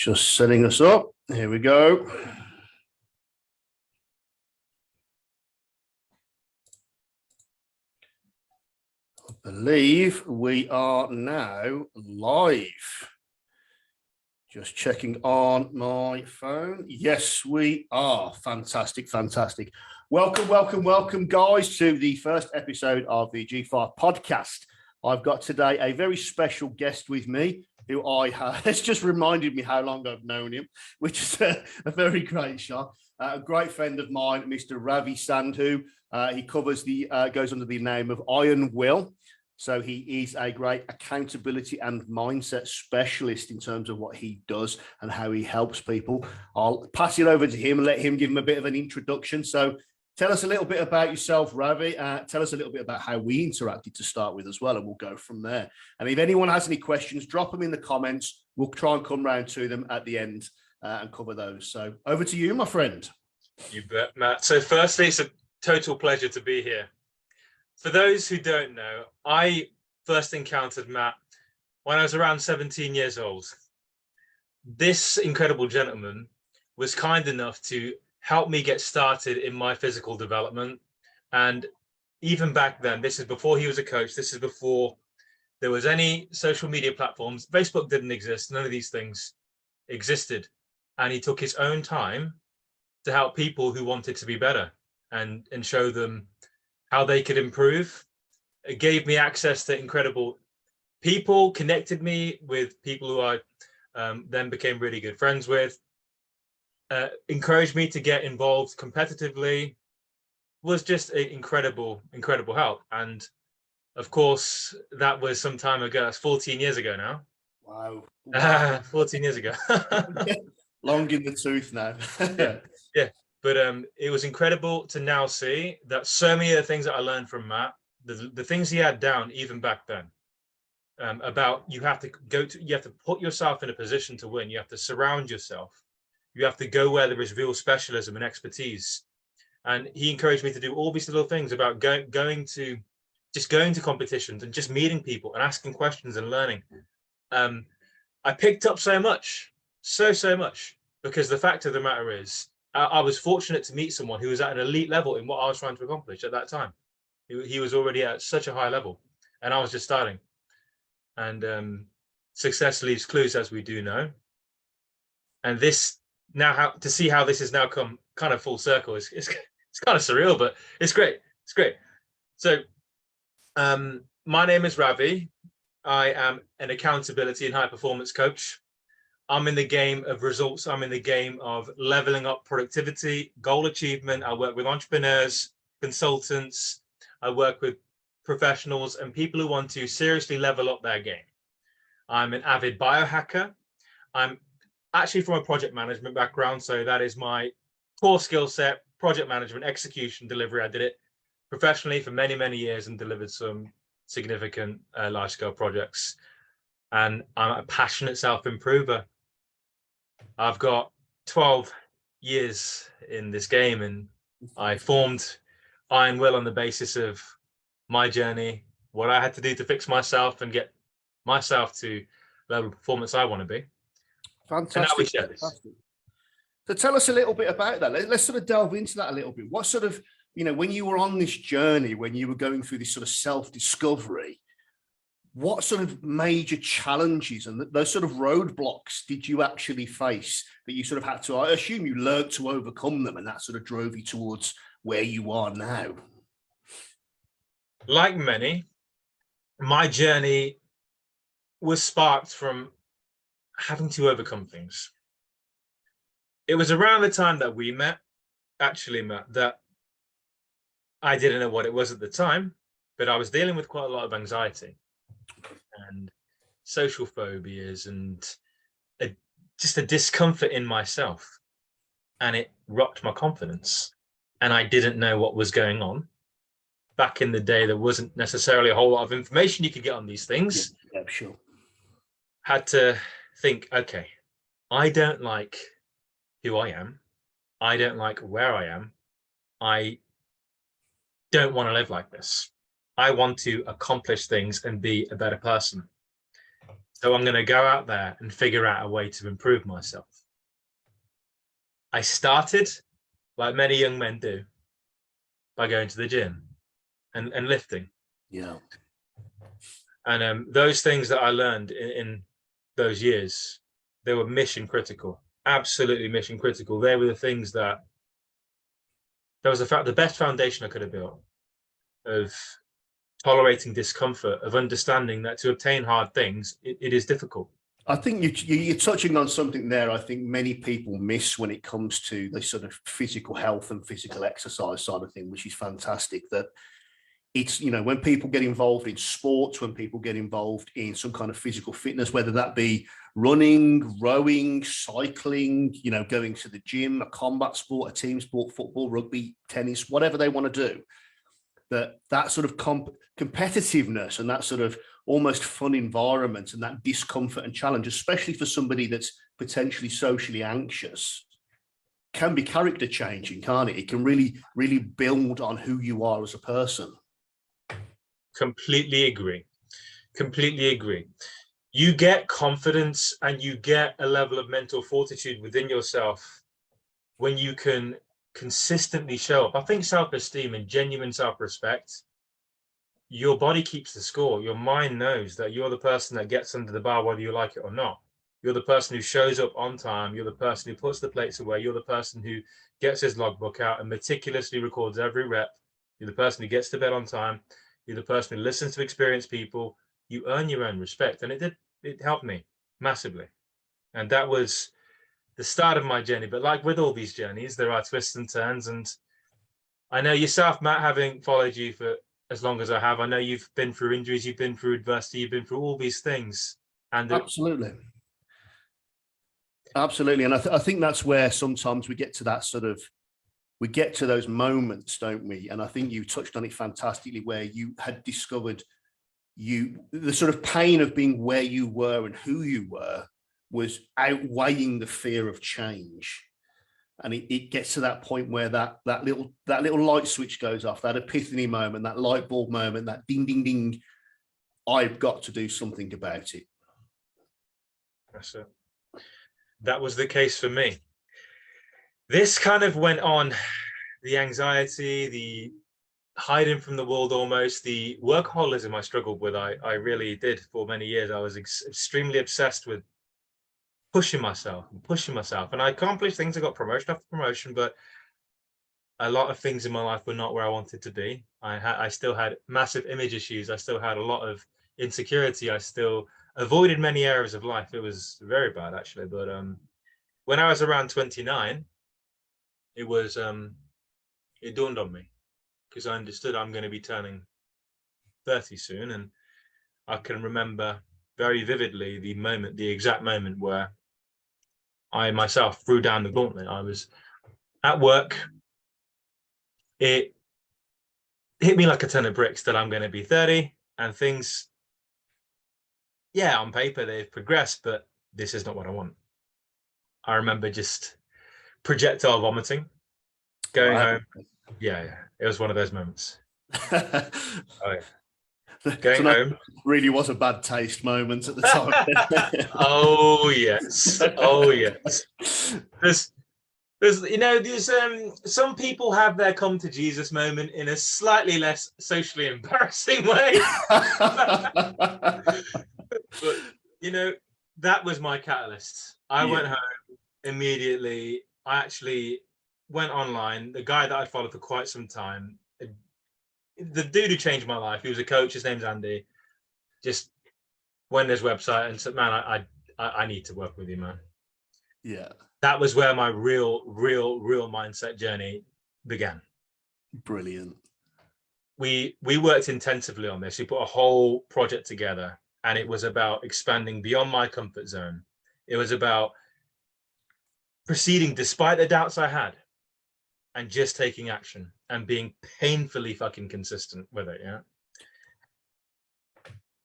Just setting us up. Here we go. I believe we are now live. Just checking on my phone. Yes, we are. Fantastic, fantastic. Welcome, guys, to the first episode of the G5 podcast. I've got today a very special guest with me who it's just reminded me how long I've known him, which is a very great shot. A great friend of mine, Mr. 𝙈𝙼𝙏𝙏. He covers goes under the name of IronWill. So he is a great accountability and mindset specialist in terms of what he does and how he helps people. I'll pass it over to him and let him give him a bit of an introduction. So tell us a little bit about yourself, 𝙈𝙼. Tell us a little bit about how we interacted to start with as well, and we'll go from there. And if anyone has any questions, drop them in the comments. We'll try and come round to them at the end and cover those. So over to you, my friend. You bet, Matt. So firstly, it's a total pleasure to be here. For those who don't know, I first encountered Matt when I was around 17 years old. This incredible gentleman was kind enough to help me get started in my physical development. And even back then, this is before he was a coach, this is before there was any social media platforms. Facebook didn't exist, none of these things existed. And he took his own time to help people who wanted to be better and show them how they could improve. It gave me access to incredible people, connected me with people who I then became really good friends with, encouraged me to get involved competitively, was just an incredible help. And of course, that was some time ago. That's 14 years ago now. Wow. 14 years ago. Long in the tooth now. Yeah. But it was incredible to now see that so many of the things that I learned from Matt, the things he had down even back then, about you have to put yourself in a position to win. You have to surround yourself. You have to go where there is real specialism and expertise. And he encouraged me to do all these little things about going to competitions and just meeting people and asking questions and learning. I picked up so much, so much, because the fact of the matter is, I was fortunate to meet someone who was at an elite level in what I was trying to accomplish at that time. He was already at such a high level, and I was just starting. And success leaves clues, as we do know. And this now, to see how this has now come kind of full circle, it's kind of surreal, but it's great. It's great. So my name is 𝙈𝙼𝙏. I am an accountability and high performance coach. I'm in the game of results. I'm in the game of leveling up productivity, goal achievement. I work with entrepreneurs, consultants. I work with professionals and people who want to seriously level up their game. I'm an avid biohacker. I'm actually from a project management background, so that is my core skill set: project management, execution, delivery. I did it professionally for many years and delivered some significant large-scale projects. And I'm a passionate self-improver. I've got 12 years in this game, and I formed IronWill on the basis of my journey, what I had to do to fix myself and get myself to the level of performance I want to be. Fantastic. And now we share this. So tell us a little bit about that. Let's sort of delve into that a little bit. What sort of, when you were on this journey, when you were going through this sort of self-discovery, what sort of major challenges and those sort of roadblocks did you actually face that you sort of had to, I assume you learned to overcome them, and that sort of drove you towards where you are now? Like many, my journey was sparked from having to overcome things. It was around the time that we met, that I didn't know what it was at the time, but I was dealing with quite a lot of anxiety and social phobias and just a discomfort in myself, and it rocked my confidence, and I didn't know what was going on. Back in the day, there wasn't necessarily a whole lot of information you could get on these things. Yeah, sure. Had to think, okay, I don't like who I am. I don't like where I am. I don't want to live like this. I want to accomplish things and be a better person. So I'm going to go out there and figure out a way to improve myself. I started, like many young men do, by going to the gym and lifting. Yeah. And those things that I learned in those years, they were mission critical, absolutely mission critical. They were the things that was the best foundation I could have built, of tolerating discomfort, of understanding that to obtain hard things, it is difficult. I think you're touching on something there I think many people miss when it comes to the sort of physical health and physical exercise side of thing, which is fantastic. That it's, you know, when people get involved in sports, when people get involved in some kind of physical fitness, whether that be running, rowing, cycling, you know, going to the gym, a combat sport, a team sport, football, rugby, tennis, whatever they want to do, that sort of competitiveness and that sort of almost fun environment and that discomfort and challenge, especially for somebody that's potentially socially anxious, can be character changing, can't it? It can really, really build on who you are as a person. Completely agree. Completely agree. You get confidence and you get a level of mental fortitude within yourself when you can consistently show up. I think self-esteem and genuine self-respect, your body keeps the score. Your mind knows that you're the person that gets under the bar, whether you like it or not. You're the person who shows up on time. You're the person who puts the plates away. You're the person who gets his logbook out and meticulously records every rep. You're the person who gets to bed on time. You're the person who listens to experienced people. You earn your own respect. And it helped me massively. And that was the start of my journey. But like with all these journeys, there are twists and turns. And I know yourself, Matt, having followed you for as long as I have, I know you've been through injuries, you've been through adversity, you've been through all these things. And Absolutely. Absolutely. And I think that's where sometimes we get to that sort of, we get to those moments, don't we? And I think you touched on it fantastically, where you had discovered the sort of pain of being where you were and who you were was outweighing the fear of change. And it gets to that point where that little light switch goes off, that epiphany moment, that light bulb moment, that ding, ding, ding, I've got to do something about it. That's it. That was the case for me. This kind of went on, the anxiety, the hiding from the world almost, the workaholism I struggled with, I really did for many years. I was extremely obsessed with pushing myself. And I accomplished things. I got promotion after promotion, but a lot of things in my life were not where I wanted to be. I still had massive image issues. I still had a lot of insecurity. I still avoided many areas of life. It was very bad, actually. But when I was around 29, it was it dawned on me, because I understood I'm going to be turning 30 soon. And I can remember very vividly the exact moment where I myself threw down the gauntlet. I was at work. It hit me like a ton of bricks that I'm going to be 30, and things, yeah, on paper they've progressed, but this is not what I want. I remember just projectile vomiting, going home. Yeah, it was one of those moments. Oh, yeah. Going home really was a bad taste moment at the time. Oh yes, oh yes. There's you know, there's some people have their come to Jesus moment in a slightly less socially embarrassing way. But you know, that was my catalyst. I went home immediately. I actually went online. The guy that I followed for quite some time, the dude who changed my life, he was a coach, his name's Andy, just went to his website and said, man, I need to work with you, man. Yeah. That was where my real mindset journey began. Brilliant. We worked intensively on this. We put a whole project together, and it was about expanding beyond my comfort zone. It was about proceeding despite the doubts I had, and just taking action and being painfully fucking consistent with it. Yeah.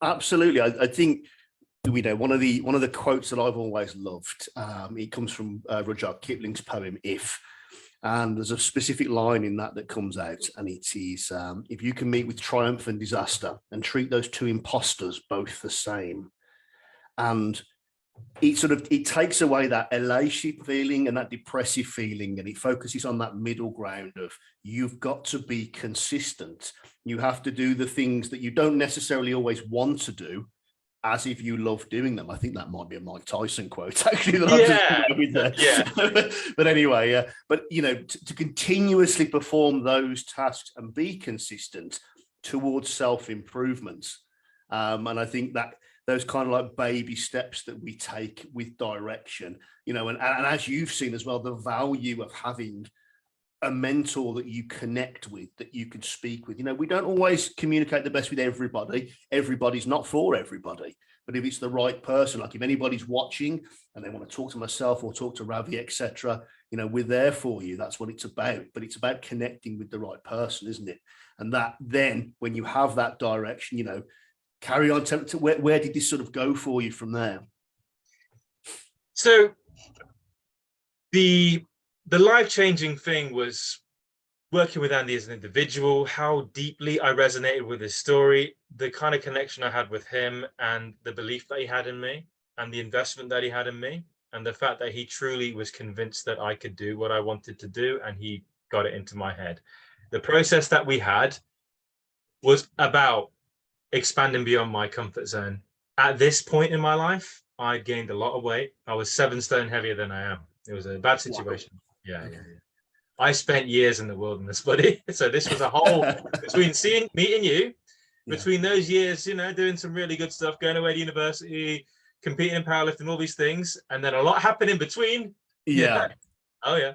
Absolutely. I think, you know, one of the quotes that I've always loved, it comes from Rudyard Kipling's poem If, and there's a specific line in that comes out, and it is, if you can meet with triumph and disaster and treat those two impostors both the same, And it takes away that elation feeling and that depressive feeling, and it focuses on that middle ground of you've got to be consistent. You have to do the things that you don't necessarily always want to do, as if you love doing them. I think that might be a Mike Tyson quote, actually. That I'm just there. But anyway, but to continuously perform those tasks and be consistent towards self-improvement. And I think that those kind of like baby steps that we take with direction, and as you've seen as well, the value of having a mentor that you connect with, that you can speak with. We don't always communicate the best with everybody. Everybody's not for everybody. But if it's the right person, like if anybody's watching and they want to talk to myself or talk to Ravi, etc., we're there for you. That's what it's about. But it's about connecting with the right person, isn't it? And that then when you have that direction, carry on. Where did this sort of go for you from there? So the life-changing thing was working with Andy as an individual, how deeply I resonated with his story, the kind of connection I had with him, and the belief that he had in me, and the investment that he had in me, and the fact that he truly was convinced that I could do what I wanted to do, and he got it into my head. The process that we had was about expanding beyond my comfort zone. At this point in my life, I gained a lot of weight. I was 7 stone heavier than I am. It was a bad situation. Wow. Yeah. I spent years in the wilderness, buddy. So this was a whole between meeting you, between those years, doing some really good stuff, going away to university, competing in powerlifting, all these things, and then a lot happened in between. Yeah. Oh yeah.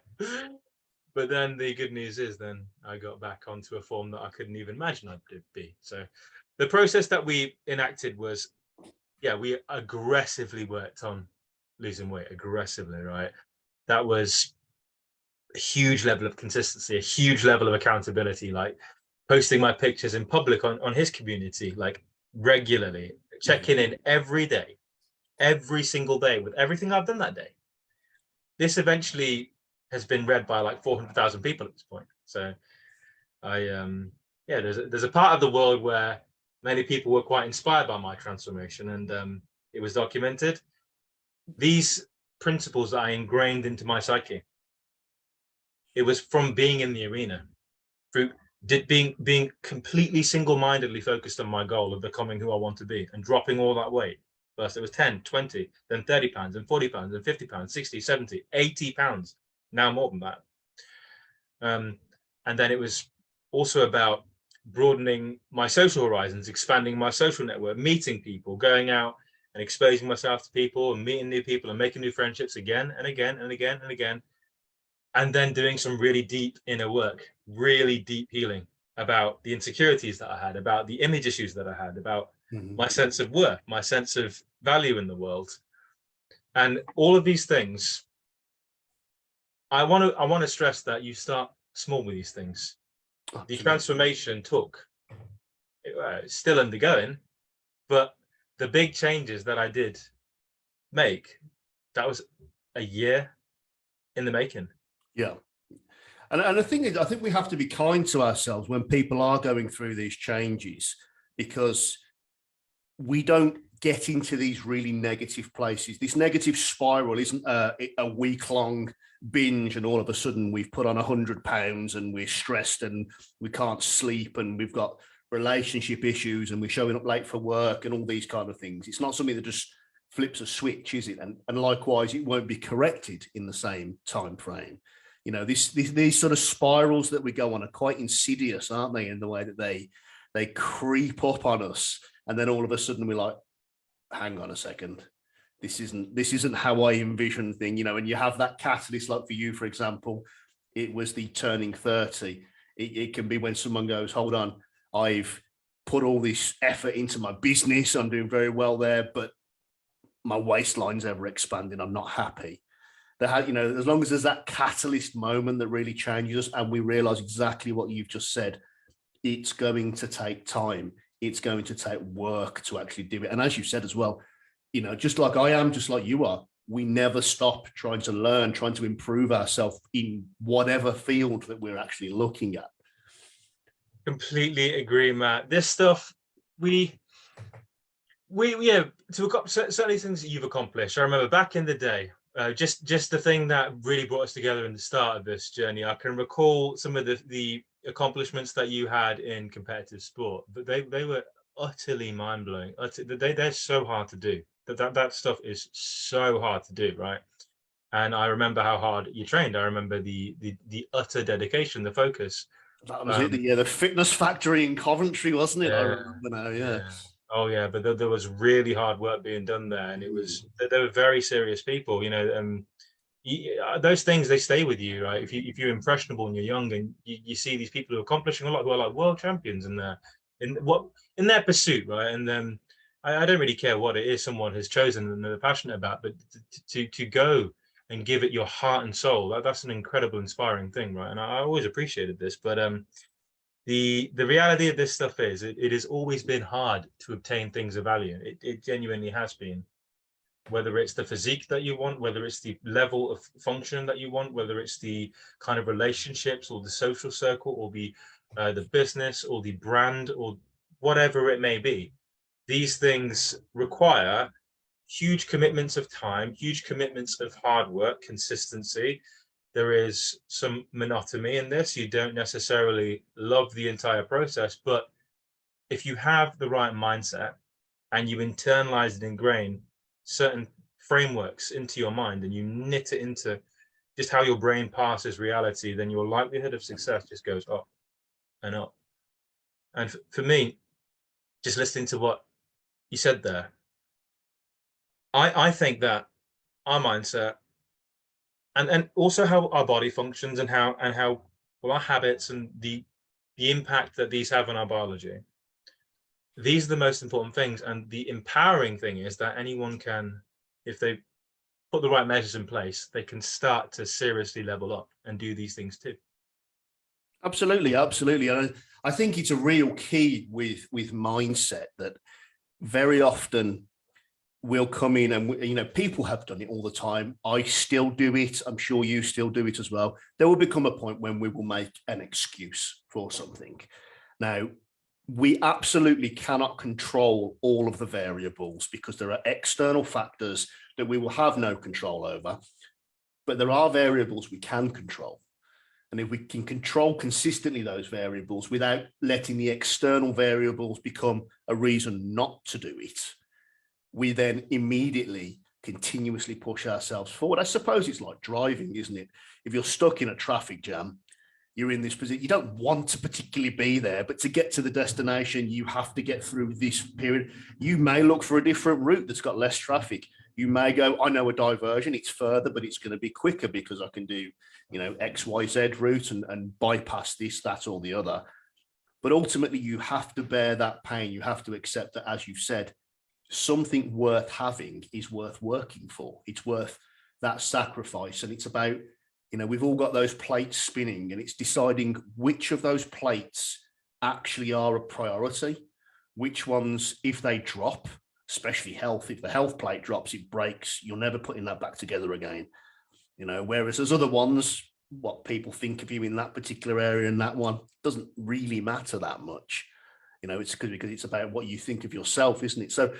But then the good news is then I got back onto a form that I couldn't even imagine I'd be. So the process that we enacted was, we aggressively worked on losing weight, aggressively, right? That was a huge level of consistency, a huge level of accountability, like posting my pictures in public on his community, like regularly, checking in every day, every single day with everything I've done that day. This eventually has been read by like 400,000 people at this point. So there's a part of the world where many people were quite inspired by my transformation, and it was documented. These principles that I ingrained into my psyche, it was from being in the arena, through being completely single-mindedly focused on my goal of becoming who I want to be and dropping all that weight. First it was 10, 20, then 30 pounds, then 40 pounds, then 50 pounds, 60, 70, 80 pounds, now more than that. And then it was also about broadening my social horizons, expanding my social network, meeting people, going out and exposing myself to people and meeting new people and making new friendships again and again and again and again. And then doing some really deep inner work, really deep healing about the insecurities that I had, about the image issues that I had, about my sense of worth, my sense of value in the world. And all of these things, I want to stress that you start small with these things. The transformation took, still undergoing, but the big changes that I did make, that was a year in the making. Yeah. And the thing is, I think we have to be kind to ourselves when people are going through these changes, because we don't get into these really negative places. This negative spiral isn't a week-long binge and all of a sudden we've put on 100 pounds and we're stressed and we can't sleep and we've got relationship issues and we're showing up late for work and all these kind of things. It's not something that just flips a switch, is it? And likewise, it won't be corrected in the same time frame. These sort of spirals that we go on are quite insidious, aren't they, in the way that they creep up on us, and then all of a sudden we're like, hang on a second, this isn't how I envision thing, and you have that catalyst. Like for you, for example, it was the turning 30. It can be when someone goes, hold on, I've put all this effort into my business, I'm doing very well there, but my waistline's ever expanding, I'm not happy. As long as there's that catalyst moment that really changes us and we realize exactly what you've just said, it's going to take time. It's going to take work to actually do it. And as you said as well, just like I am, just like you are, we never stop trying to learn, trying to improve ourselves in whatever field that we're actually looking at. Completely agree, Matt. This stuff, yeah, certainly things that you've accomplished. I remember back in the day, just the thing that really brought us together in the start of this journey. I can recall some of the accomplishments that you had in competitive sport, but they were utterly mind-blowing. They're so hard to do. That stuff is so hard to do, right? And I remember how hard you trained. I remember the utter dedication, the focus. That was it. The fitness factory in Coventry, wasn't it? I remember now. Yeah. Oh yeah, but there was really hard work being done there, and it was they were very serious people. You know, those things, they stay with you, right? If you're impressionable and you're young, and you see these people who are accomplishing a lot, who are like world champions in their pursuit, right? And I don't really care what it is someone has chosen and they're passionate about, but to go and give it your heart and soul, that's an incredible, inspiring thing, right? And I always appreciated this, but the reality of this stuff is it has always been hard to obtain things of value. It genuinely has been. Whether it's the physique that you want, whether it's the level of function that you want, whether it's the kind of relationships or the social circle or the business or the brand or whatever it may be, these things require huge commitments of time, huge commitments of hard work, consistency. There is some monotony in this. You don't necessarily love the entire process, but if you have the right mindset and you internalize and ingrain certain frameworks into your mind and you knit it into just how your brain passes reality, then your likelihood of success just goes up and up. And for me, just listening to what you said there, I think that our mindset and also how our body functions and how well, our habits and the impact that these have on our biology, these are the most important things. And the empowering thing is that anyone can, if they put the right measures in place, they can start to seriously level up and do these things too. Absolutely, absolutely. And I think it's a real key with mindset that very often we'll come in and, you know, people have done it all the time. I still do it. I'm sure you still do it as well. There will become a point when we will make an excuse for something. Now, we absolutely cannot control all of the variables because there are external factors that we will have no control over, but there are variables we can control. And if we can control consistently those variables without letting the external variables become a reason not to do it, we then immediately continuously push ourselves forward. I suppose it's like driving, isn't it? If you're stuck in a traffic jam, you're in this position, you don't want to particularly be there, but to get to the destination, you have to get through this period. You may look for a different route that's got less traffic. You may go, I know a diversion, it's further, but it's going to be quicker because I can do, you know, XYZ route and bypass this, that, or the other. But ultimately, you have to bear that pain. You have to accept that, as you've said, something worth having is worth working for. It's worth that sacrifice. And it's about, you know, we've all got those plates spinning, and it's deciding which of those plates actually are a priority, which ones, if they drop, especially health, if the health plate drops, it breaks, you're never putting that back together again. You know, whereas there's other ones, what people think of you in that particular area and that one doesn't really matter that much. You know, it's because it's about what you think of yourself, isn't it? So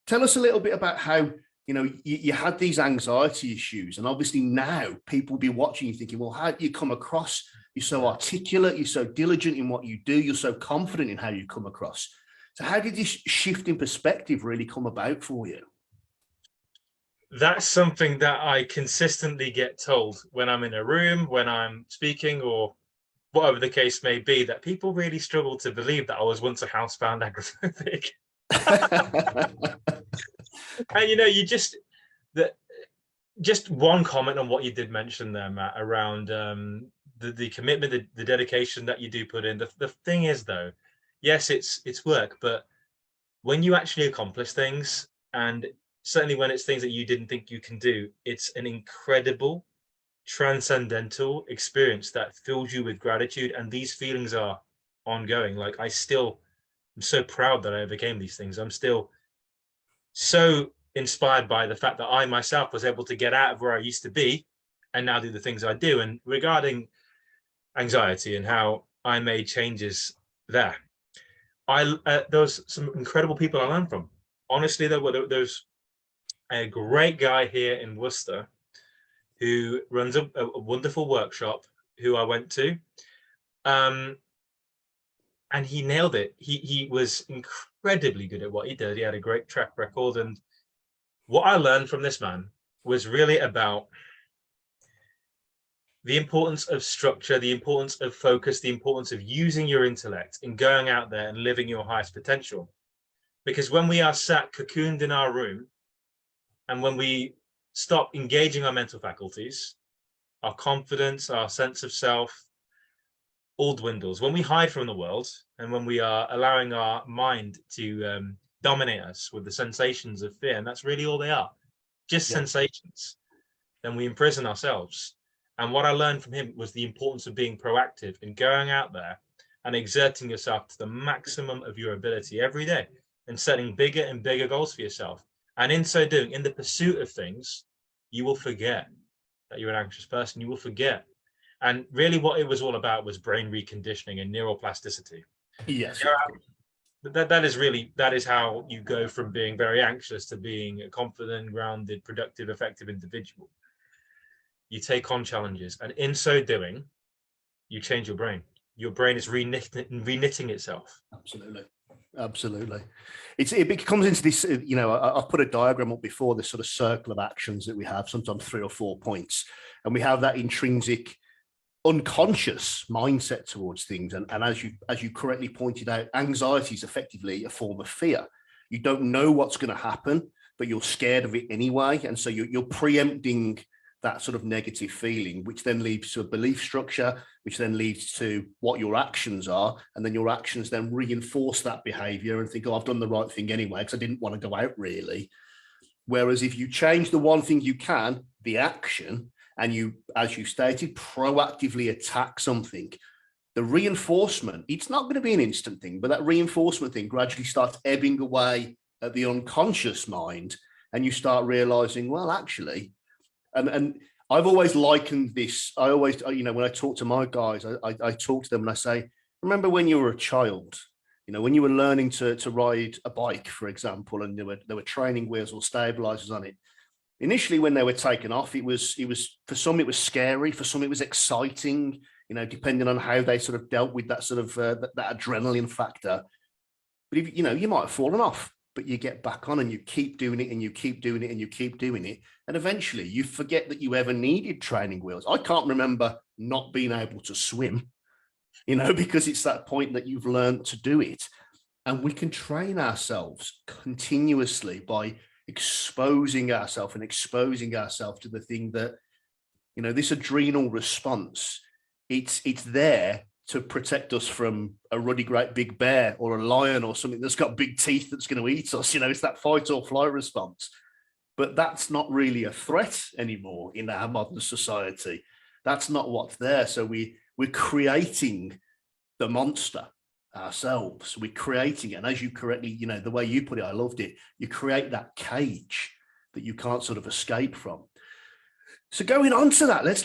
tell us a little bit about how, you know, you had these anxiety issues, and obviously now people will be watching you thinking, well, how do you come across? You're so articulate, you're so diligent in what you do, you're so confident in how you come across. So how did this shift in perspective really come about for you? That's something that I consistently get told when I'm in a room, when I'm speaking, or whatever the case may be, that people really struggle to believe that I was once a housebound agoraphobic. And you know, just one comment on what you did mention there, Matt, around the commitment, the dedication that you do put in. The thing is, though, yes, it's work, but when you actually accomplish things, and certainly when it's things that you didn't think you can do, it's an incredible, transcendental experience that fills you with gratitude. And these feelings are ongoing. Like, I'm so proud that I overcame these things. I'm still so inspired by the fact that I myself was able to get out of where I used to be and now do the things I do. And regarding anxiety and how I made changes there was some incredible people I learned from. honestly, there's a great guy here in Worcester who runs a wonderful workshop who I went to. And he nailed it. He was incredibly good at what he did. He had a great track record. And what I learned from this man was really about the importance of structure, the importance of focus, the importance of using your intellect and going out there and living your highest potential. Because when we are sat cocooned in our room, and when we stop engaging our mental faculties, our confidence, our sense of self, all dwindles. When we hide from the world, and when we are allowing our mind to dominate us with the sensations of fear, and that's really all they are, just sensations, then we imprison ourselves. And what I learned from him was the importance of being proactive and going out there and exerting yourself to the maximum of your ability every day and setting bigger and bigger goals for yourself. And in so doing, in the pursuit of things, you will forget that you're an anxious person. You will forget. And really what it was all about was brain reconditioning and neuroplasticity. Yes. That is how you go from being very anxious to being a confident, grounded, productive, effective individual. You take on challenges, and in so doing, you change your brain. Your brain is reknitting itself. Absolutely. It comes into this, I've put a diagram up before, this sort of circle of actions that we have, sometimes 3 or 4 points, and we have that intrinsic unconscious mindset towards things. And as you correctly pointed out, anxiety is effectively a form of fear. You don't know what's going to happen, but you're scared of it anyway. And so you're preempting that sort of negative feeling, which then leads to a belief structure, which then leads to what your actions are. And then your actions then reinforce that behavior and think, oh, I've done the right thing anyway, because I didn't want to go out really. Whereas if you change the one thing you can, the action, and you, as you stated, proactively attack something, the reinforcement, it's not going to be an instant thing, but that reinforcement thing gradually starts ebbing away at the unconscious mind. And you start realizing, well, actually, and I've always likened this. I always, when I talk to my guys, I talk to them and I say, remember when you were a child, when you were learning to ride a bike, for example, and there were training wheels or stabilizers on it. Initially, when they were taken off, it was for some it was scary, for some it was exciting, depending on how they sort of dealt with that sort of that adrenaline factor. But if you might have fallen off, but you get back on and you keep doing it and you keep doing it and you keep doing it. And eventually you forget that you ever needed training wheels. I can't remember not being able to swim, because it's that point that you've learned to do it. And we can train ourselves continuously by exposing ourselves to the thing that, this adrenal response, it's there to protect us from a ruddy great big bear or a lion or something that's got big teeth that's going to eat us. It's that fight or flight response. But that's not really a threat anymore in our modern society. That's not what's there. So we're creating the monster ourselves. We're creating it. And as you correctly, the way you put it, I loved it. You create that cage that you can't sort of escape from. So going on to that, let's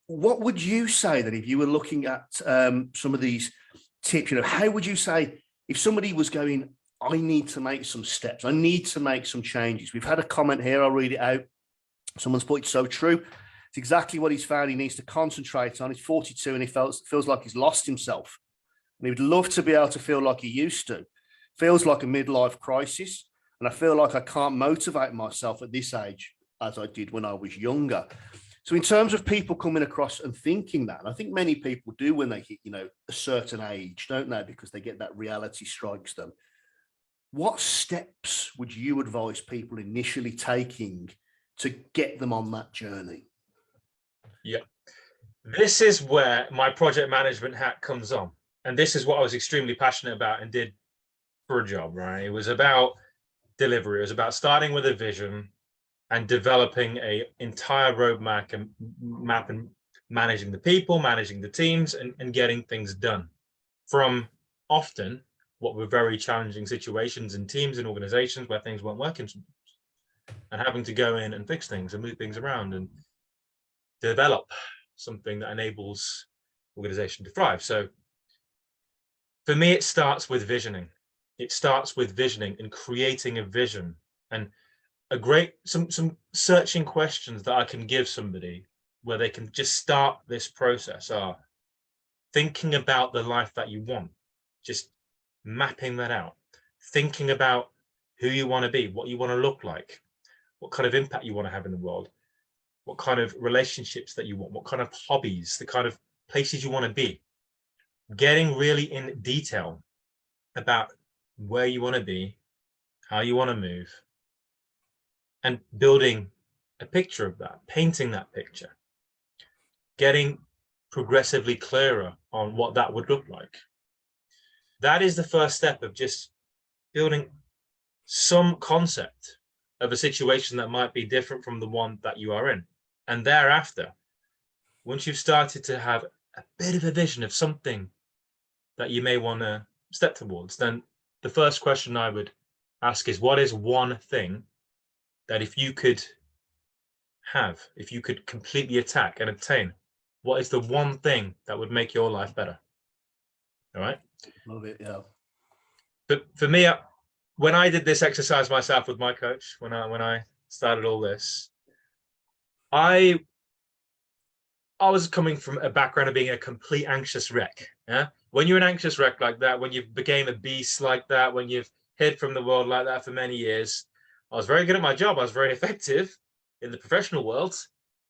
what would you say that if you were looking at some of these tips, how would you say if somebody was going, I need to make some steps, I need to make some changes? We've had a comment here, I'll read it out. Someone's put it so true. It's exactly what he's found he needs to concentrate on. He's 42 and he feels like he's lost himself. And he would love to be able to feel like he used to. Feels like a midlife crisis. And I feel like I can't motivate myself at this age as I did when I was younger. So in terms of people coming across and thinking that, and I think many people do when they hit, a certain age, don't they? Because they get that reality strikes them. What steps would you advise people initially taking to get them on that journey? Yeah, this is where my project management hat comes on. And this is what I was extremely passionate about and did for a job, right? It was about delivery. It was about starting with a vision and developing an entire roadmap and managing the people, managing the teams, and getting things done from often what were very challenging situations in teams and organizations where things weren't working, and having to go in and fix things and move things around and develop something that enables organization to thrive. So for me, it starts with visioning. it starts with visioning and creating a vision. And some searching questions that I can give somebody where they can just start this process are thinking about the life that you want, just mapping that out, thinking about who you want to be, what you want to look like, what kind of impact you want to have in the world, what kind of relationships that you want, what kind of hobbies, the kind of places you want to be, getting really in detail about where you want to be, how you want to move, and building a picture of that, painting that picture, getting progressively clearer on what that would look like. That is the first step of just building some concept of a situation that might be different from the one that you are in. And thereafter, once you've started to have a bit of a vision of something that you may want to step towards, then the first question I would ask is, what is one thing that if you could completely attack and obtain, what is the one thing that would make your life better? All right. Love it. Yeah. But for me, when I did this exercise myself with my coach, when I started all this, I was coming from a background of being a complete anxious wreck. Yeah. When you're an anxious wreck like that, when you've became a beast like that, when you've hid from the world like that for many years, I was very good at my job. I was very effective in the professional world,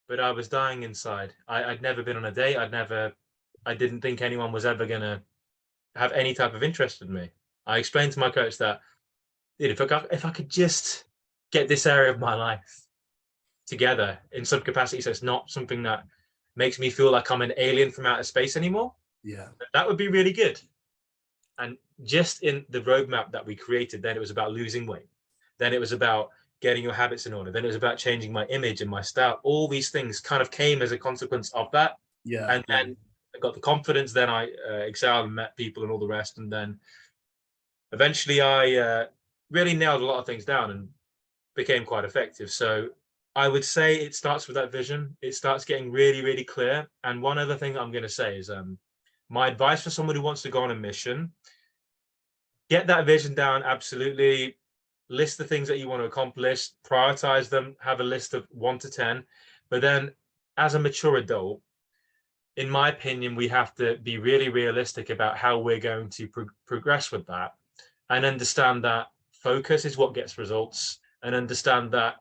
but I was dying inside. I'd never been on a date. I didn't think anyone was ever going to have any type of interest in me. I explained to my coach that, dude, if I could just get this area of my life together in some capacity, so it's not something that makes me feel like I'm an alien from outer space anymore, yeah, that would be really good. And just in the roadmap that we created, then it was about losing weight. Then it was about getting your habits in order. Then it was about changing my image and my style. All these things kind of came as a consequence of that. Yeah. And then I got the confidence. Then I excelled and met people and all the rest. And then eventually I really nailed a lot of things down and became quite effective. So I would say it starts with that vision. It starts getting really, really clear. And one other thing that I'm going to say is my advice for someone who wants to go on a mission, get that vision down. Absolutely. List the things that you want to accomplish, prioritize them, have a list of 1 to 10. But then as a mature adult, in my opinion, we have to be really realistic about how we're going to progress with that, and understand that focus is what gets results, and understand that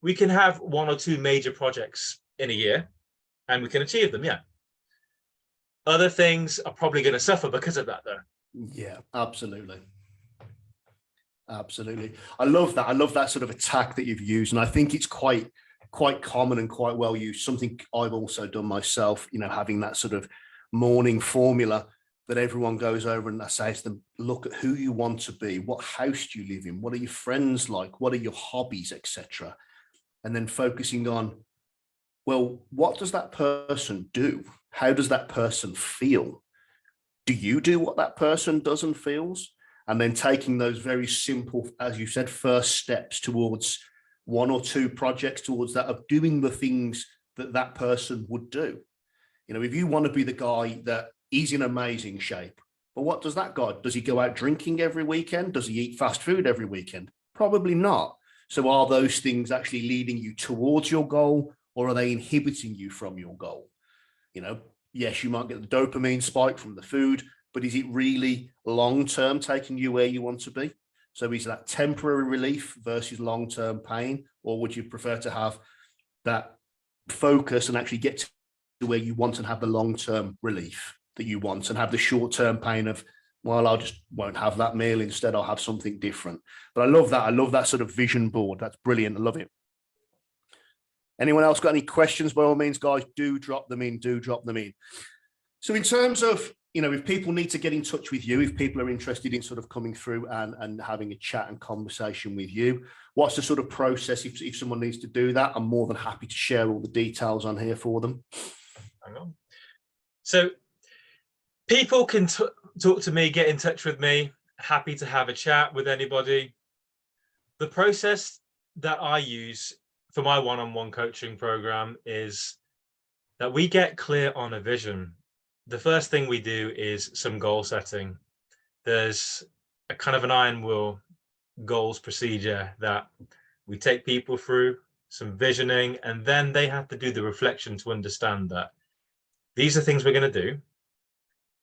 we can have 1 or 2 major projects in a year and we can achieve them. Yeah. Other things are probably going to suffer because of that though. Yeah, absolutely. Absolutely. I love that. I love that sort of attack that you've used. And I think it's quite common and quite well used. Something I've also done myself, having that sort of morning formula that everyone goes over, and I say to them, look at who you want to be. What house do you live in? What are your friends like? What are your hobbies, etc.? And then focusing on, well, what does that person do? How does that person feel? Do you do what that person does and feels? And then taking those very simple, as you said, first steps towards 1 or 2 projects towards that, of doing the things that that person would do. If you want to be the guy that is in amazing shape, but what does that guy? Does he go out drinking every weekend? Does he eat fast food every weekend? Probably not. So are those things actually leading you towards your goal, or are they inhibiting you from your goal? Yes, you might get the dopamine spike from the food, but is it really long-term taking you where you want to be? So is that temporary relief versus long-term pain, or would you prefer to have that focus and actually get to where you want and have the long-term relief that you want, and have the short-term pain of, well, I just won't have that meal. Instead, I'll have something different. But I love that. I love that sort of vision board. That's brilliant. I love it. Anyone else got any questions? By all means, guys, do drop them in. So in terms of, if people need to get in touch with you, if people are interested in sort of coming through and having a chat and conversation with you, what's the sort of process if someone needs to do that? I'm more than happy to share all the details on here for them. Hang on. So people can talk to me, get in touch with me. Happy to have a chat with anybody. The process that I use for my one-on-one coaching program is that we get clear on a vision. The first thing we do is some goal setting. There's a kind of an IronWill goals procedure that we take people through some visioning, and then they have to do the reflection to understand that these are things we're going to do.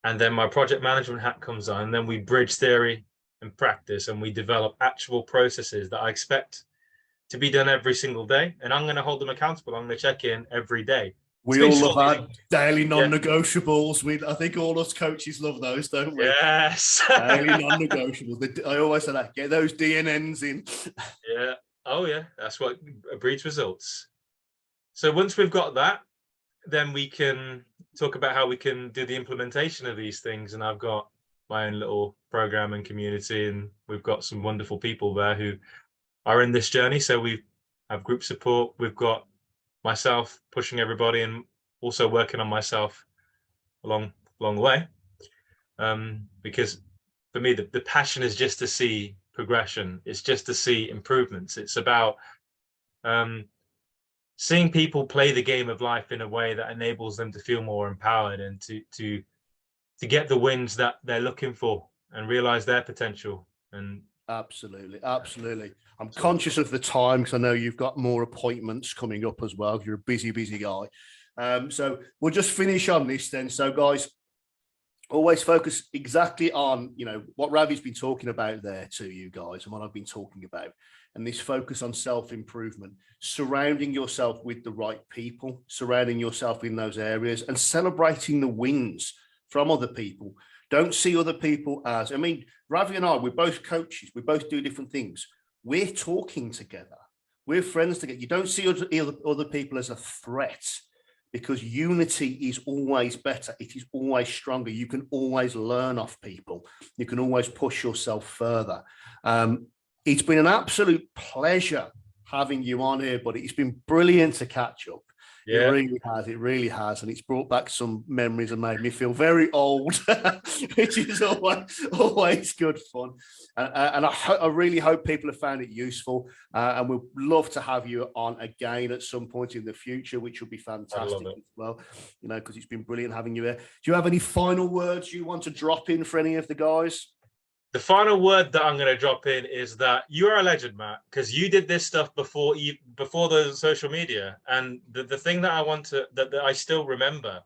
And then my project management hat comes on, and then we bridge theory and practice, and we develop actual processes that I expect to be done every single day. And I'm going to hold them accountable. I'm going to check in every day. We all love our daily non-negotiables. I think all us coaches love those, don't we? Yes. Daily non-negotiables. I always say that. Get those DNNs in. Yeah. Oh, yeah. That's what breeds results. So once we've got that, then we can talk about how we can do the implementation of these things. And I've got my own little program and community, and we've got some wonderful people there who are in this journey. So we have group support. We've got myself pushing everybody, and also working on myself along the way. Because for me, the passion is just to see progression. It's just to see improvements. It's about seeing people play the game of life in a way that enables them to feel more empowered, and to get the wins that they're looking for and realize their potential. And absolutely. I'm conscious of the time, because I know you've got more appointments coming up as well. You're a busy guy. So we'll just finish on this then. So guys, always focus exactly on, what Ravi's been talking about there to you guys, and what I've been talking about. And this focus on self-improvement, surrounding yourself with the right people, surrounding yourself in those areas, and celebrating the wins from other people. Don't see other people as, Ravi and I, we're both coaches. We both do different things. We're talking together. We're friends together. You don't see other people as a threat, because unity is always better. It is always stronger. You can always learn off people. You can always push yourself further. It's been an absolute pleasure having you on here, buddy. It's been brilliant to catch up. Yeah. It really has. And it's brought back some memories and made me feel very old, which is always good fun. And I really hope people have found it useful. And we'd love to have you on again at some point in the future, which will be fantastic as well, because it's been brilliant having you here. Do you have any final words you want to drop in for any of the guys? The final word that I'm going to drop in is that you are a legend, Matt, because you did this stuff before the social media. And the thing that that I still remember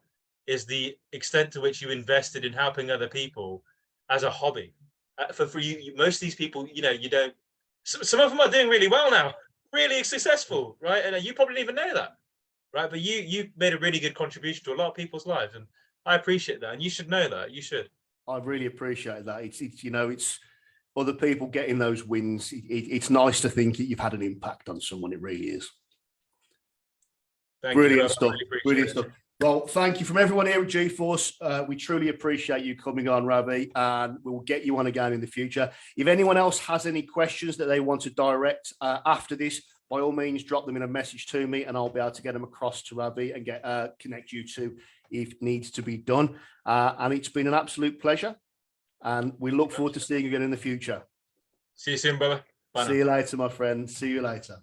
is the extent to which you invested in helping other people as a hobby. For you, most of these people, you don't. Some of them are doing really well now, really successful, right? And you probably didn't even know that, right? But you made a really good contribution to a lot of people's lives, and I appreciate that. And you should know that. You should. I really appreciate that. It's other people getting those wins. It's nice to think that you've had an impact on someone. It really is. Brilliant stuff. Brilliant stuff. Well, thank you from everyone here at GeForce. We truly appreciate you coming on, Ravi, and we'll get you on again in the future. If anyone else has any questions that they want to direct after this, by all means, drop them in a message to me, and I'll be able to get them across to Ravi and connect you to if needs to be done. And it's been an absolute pleasure, and we look forward to seeing you again in the future. See you soon, brother. Bye now. See you later, my friend. See you later.